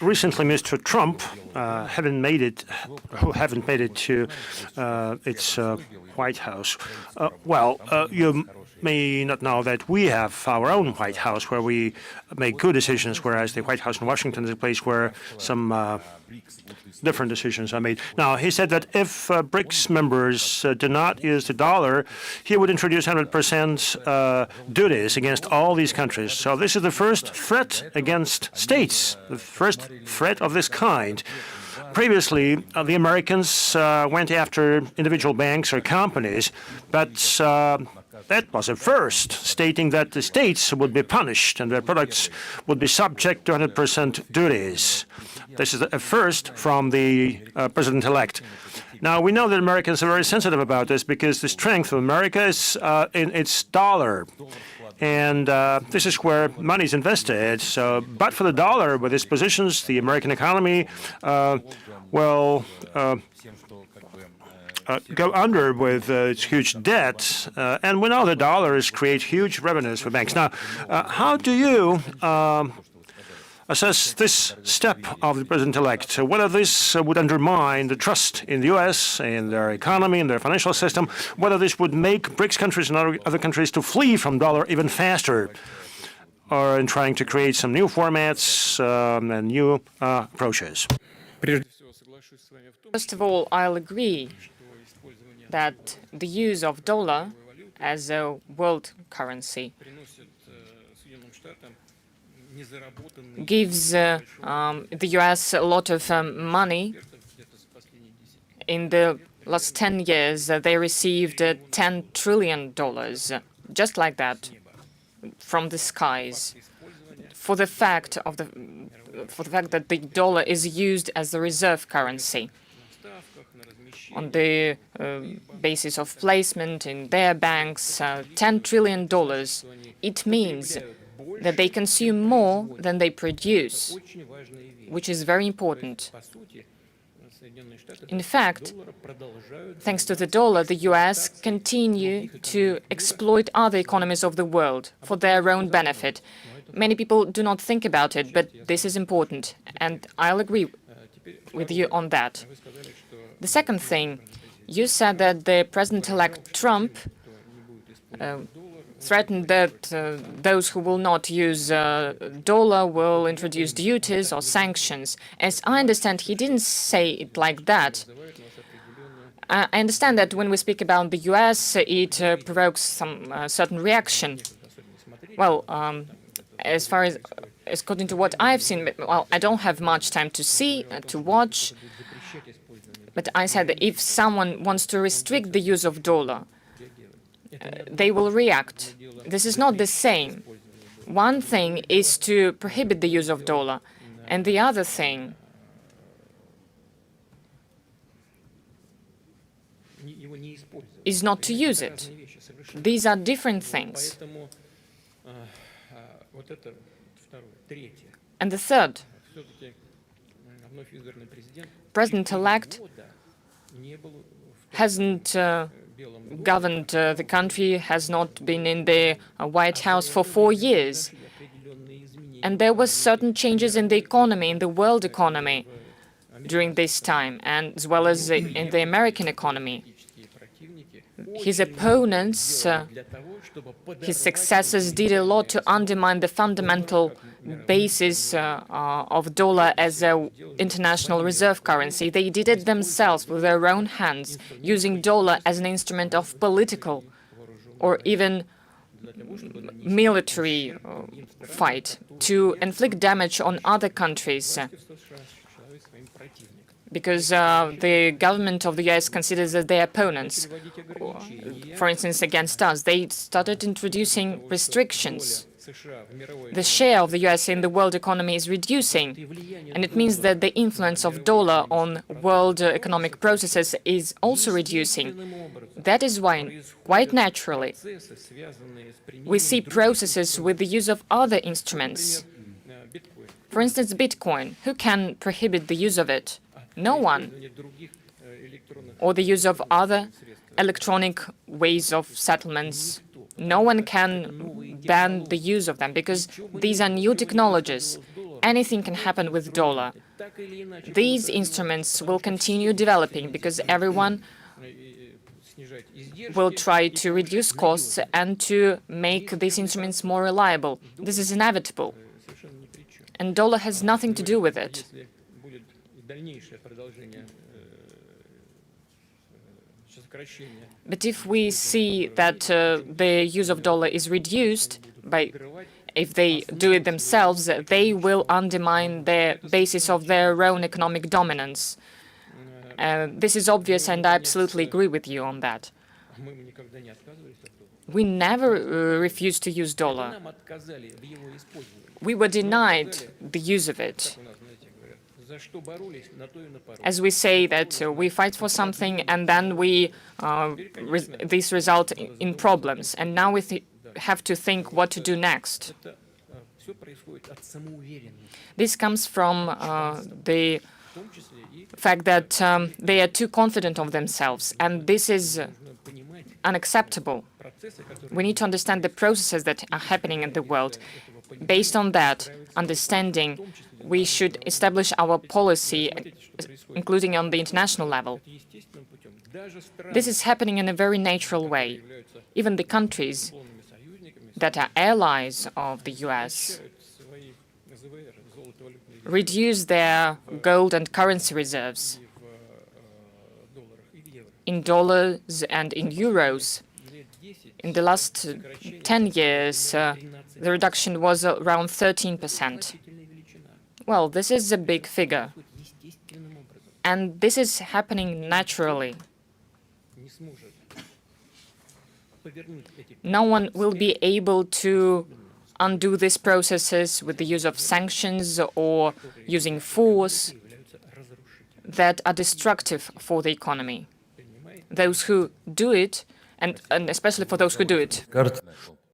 Recently, Mr. Trump haven't made it to its White House. You may not know that we have our own White House where we make good decisions, whereas the White House in Washington is a place where some different decisions are made. Now, he said that if BRICS members do not use the dollar, he would introduce 100% duties against all these countries. So this is the first threat against states, the first threat of this kind. Previously, the Americans went after individual banks or companies, but that was a first, stating that the states would be punished and their products would be subject to 100% duties. This is a first from the president-elect. Now, we know that Americans are very sensitive about this because the strength of America is in its dollar. And this is where money is invested. So, but for the dollar, with its positions, the American economy will go under with its huge debt. And we know the dollars create huge revenues for banks. Now, how do you assess this step of the president-elect, whether this would undermine the trust in the U.S., in their economy, in their financial system, whether this would make BRICS countries and other countries to flee from dollar even faster, or in trying to create some new formats and new approaches. First of all, I'll agree that the use of dollar as a world currency gives the U.S. a lot of money. In the last 10 years, they received $10 trillion, just like that, from the skies, for the fact that the dollar is used as the reserve currency. On the basis of placement in their banks, $10 trillion, it means that they consume more than they produce, which is very important. In fact, thanks to the dollar, the U.S. continue to exploit other economies of the world for their own benefit. Many people do not think about it, but this is important, and I'll agree with you on that. The second thing, you said that the President-elect Trump threatened that those who will not use dollar will introduce duties or sanctions. As I understand, he didn't say it like that. I understand that when we speak about the U.S., it provokes some certain reaction. Well, as far as according to what I've seen, well, I don't have much time to see, to watch, but I said that if someone wants to restrict the use of dollar, they will react. This is not the same. One thing is to prohibit the use of dollar, and the other thing is not to use it. These are different things. And the third, President-elect hasn't governed the country, has not been in the White House for 4 years. And there were certain changes in the economy, in the world economy, during this time, and as well as in the American economy. His opponents, his successors did a lot to undermine the fundamental basis of dollar as an international reserve currency. They did it themselves with their own hands, using dollar as an instrument of political or even military fight to inflict damage on other countries, because the government of the U.S. considers that their opponents, for instance, against us, they started introducing restrictions. The share of the U.S. in the world economy is reducing, and it means that the influence of dollar on world economic processes is also reducing. That is why, quite naturally, we see processes with the use of other instruments. For instance, Bitcoin. Who can prohibit the use of it? No one. Or the use of other electronic ways of settlements. No one can ban the use of them because these are new technologies. anything can happen with dollar. These instruments will continue developing because everyone will try to reduce costs and to make these instruments more reliable. This is inevitable. And dollar has nothing to do with it. But if we see that the use of dollar is reduced, if they do it themselves, they will undermine the basis of their own economic dominance. This is obvious, and I absolutely agree with you on that. We never refused to use dollar. We were denied the use of it. As we say that we fight for something and then this result in problems. And now we have to think what to do next. This comes from the fact that they are too confident of themselves, and this is unacceptable. We need to understand the processes that are happening in the world. Based on that understanding, we should establish our policy, including on the international level. This is happening in a very natural way. Even the countries that are allies of the US reduce their gold and currency reserves in dollars and in euros. In the last 10 years, the reduction was around 13%. Well, this is a big figure. And this is happening naturally. No one will be able to undo these processes with the use of sanctions or using force that are destructive for the economy. Those who do it, and especially for those who do it,